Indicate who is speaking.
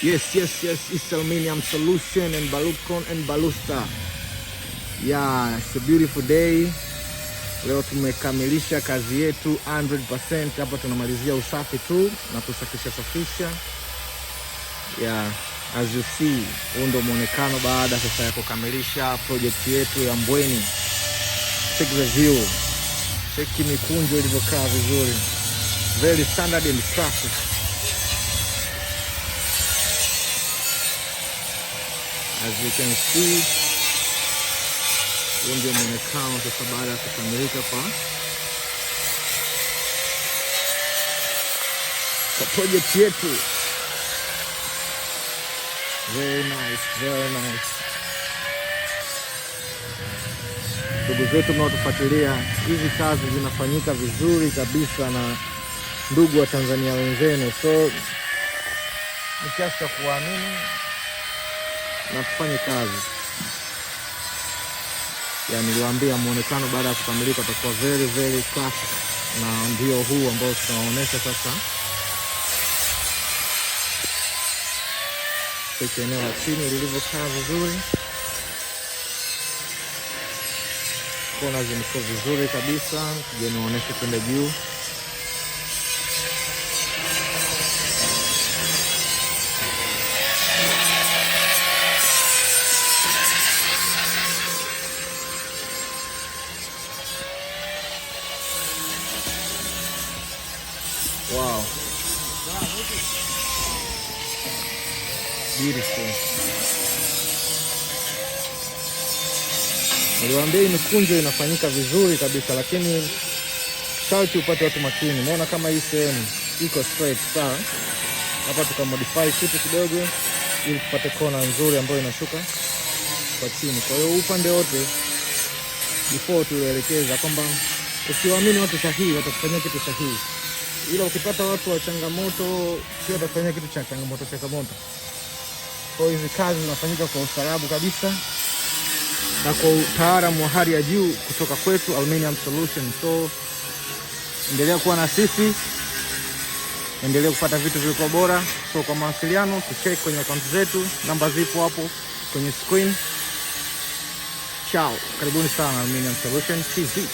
Speaker 1: Yes, it's Aluminium Solution and Balukon and Balusta. Yeah, it's a beautiful day. Leo tumekamilisha kazi yetu 100%. Hapa tunamalizia usafi tu na kusafisha. Yeah, as you see, huu ndio muonekano baada sasa ya kukamilisha project yetu ya Mbweni. Check the view. Check mikunjo ilivyokaa vizuri. Very standard and classic. As you can see, huu ndio muonekano sasa baada ya kukamilika kwa project yetu. Very nice. Ndugu zetu mnaotufuatilia, hizi kazi zinafanyika vizuri kabisa na ndugu wa Tanzania wenzenu, so ni kiasi cha kuamini na tufanye kazi. Ya niliwaambia muonekano baada ya kukamilika utakuwa very classic, na ndio huu ambao tunaonesha sasa. Kwa eneo la chini lilivyokaa vizuri, kona zimekuwa vizuri kabisa. Je, niwaoneshe kwenda juu. Wow. Beautiful. Niliwaambia hii mikunjo inafanyika vizuri kabisa, lakini sharti upate watu makini. Unaona kama hii sehemu iko straight, sawa? Hapa tukamodify kitu kidogo ili tupate kona nzuri ambayo inashuka kwa chini. Kwa hiyo upande wote before tuelekeza kwamba usiwaamini watu sahihi watakufanyia kitu sahihi, ila ukipata watu wa changamoto sio watafanyia kitu cha changamoto. Kwa hiyo hizi kazi zinafanyika kwa ustaarabu kabisa na kwa utaalamu wa hali ya juu kutoka kwetu Aluminium Solution. So endelea kuwa na sisi, endelea kupata vitu vilivyo bora. So kwa mawasiliano tucheck kwenye account zetu, namba zipo hapo kwenye screen. Ciao, karibuni sana Aluminium Solution TV.